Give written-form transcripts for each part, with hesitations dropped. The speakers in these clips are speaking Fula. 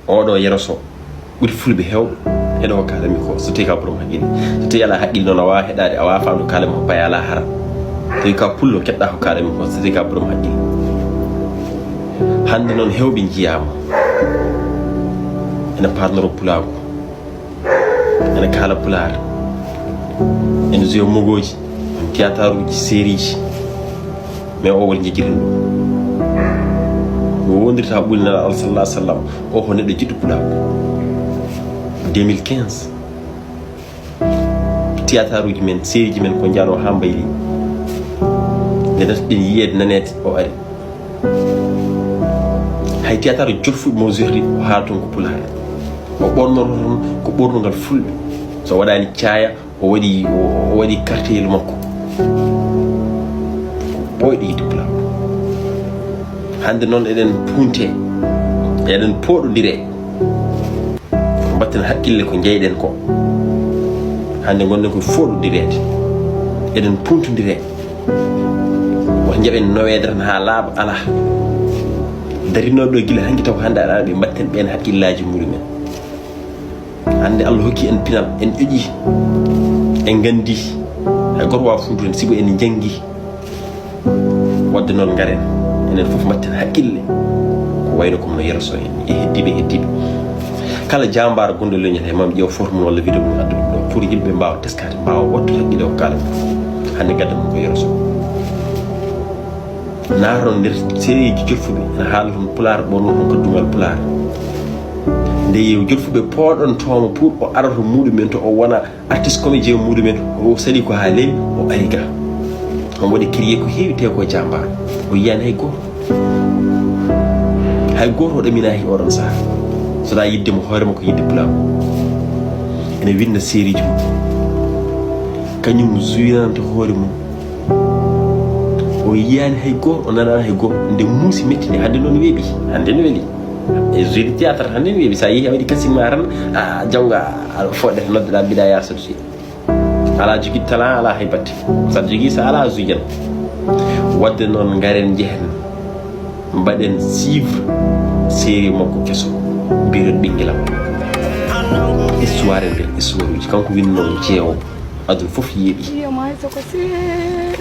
oɗo yeroso ɓuri fulɓe hewɓe heɗo kalami ko so tawi ka borom haqqille so tawi ala haqqille noon a wawa heɗade a wawa famde kalami ko paye ala hara tawi ka pullo keɗɗa ko kalami ko so tawi ka borom haqqille hande noon hewɓe jiyama ene parloro pulago ene kala pular ene joyo mogoji en théâtre uji série ji mais o woni jejiren ɗum o wondirta ɓulnal Allah sallallahu alaihi wasallam o ko neɗɗo jiɗɗo pulago 2015 théâtre uji men série ji men ko jaano ha mbayli nde natɗen yiyede nanede o ari hay théâtre jolfuɓe mo jordi o haala toon ko pulaar o ɓornoto toon ko ɓornugal fulɓe so waɗani caaya o waɗi cartel makko ɓoyɗo yidde pulaar hande noon eɗen punte eɗen poɗodire batten haqqille ko jeyɗen ko hande gonɗen koye foɗodirede eɗen puntodire won jaɓen nowede tan ha laaɓa ala darinoɓe ɗo guila hanki taw hande aɗa ɓe batten ɓen haqqillaji muɗumen hande Allah hokki en pinal en ƴoƴi en gandi hay goto wawa fundude sibo en janggi wadde noon garen enen foof batten haqqille ko wayno comme no yeroso en e heddiɓe kala jambar gonɗo leñete mam ƴeew photo mum walla vidéo mum addu ɗum ɗo pour yimɓe mbawa teskade mbawa wattude haqqille ko kalami hande gaddam ko yeroso naaron nder série ji jolfuɓe ene haala toon pulaar ɓorno toon kaddugal pulaar nde yew jolfuɓe pooɗontoma pour o arata muɗumen to o wona artiste comédien muɗumen o sali ko ha leewi o ari ga on waɗi créé ko heewi te ko jambar o yiyani hay goto o ɗaminahi oɗon saaha soɗa yiddemo hoorema ko yidde pulaar ene winda série ji mum kañum zuynanta hoore mum o yiyani hay goto o nanani hay goto nde muusi metti nde hande noon weeɓi hande ne weeli e jeudi théâtre hande ne weeɓi sa yeehi a waɗi kasigma tan a jawga aɗa foɗɗete noddeɗa mbiɗa yasoto si ala jogui talent ala hay batte saɗa jogui so ala zuyan wadde noon garen jehen mbaɗen suivre série makko kesso biret ɓinguelam histoire nde histoire uji kanko winno jeewo aduna foof yeeɓi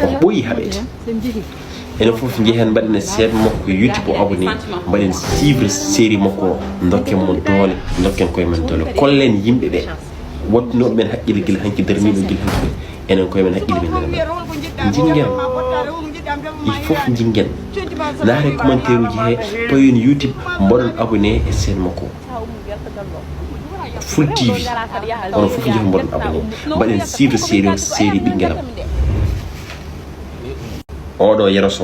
o ɓooyi haɓede enen foof jehen mbaɗen seeɗa makko YouTube o abonné mbaɗen suivre série makko dokken mo doole dokken koye men doole kollen yimɓe ɓe wattinoɓe men haqqille guila hanki darniɓe guila hanki ɓe enen koye men haqqille men nana men jingen il faut jingen naare commentaire uji he payon YouTube mboɗon abonné e chaîne makko Full TV onon foof jeehi mboɗon abonné mbaɗen suivre série ɓinguelam oɗo yeroso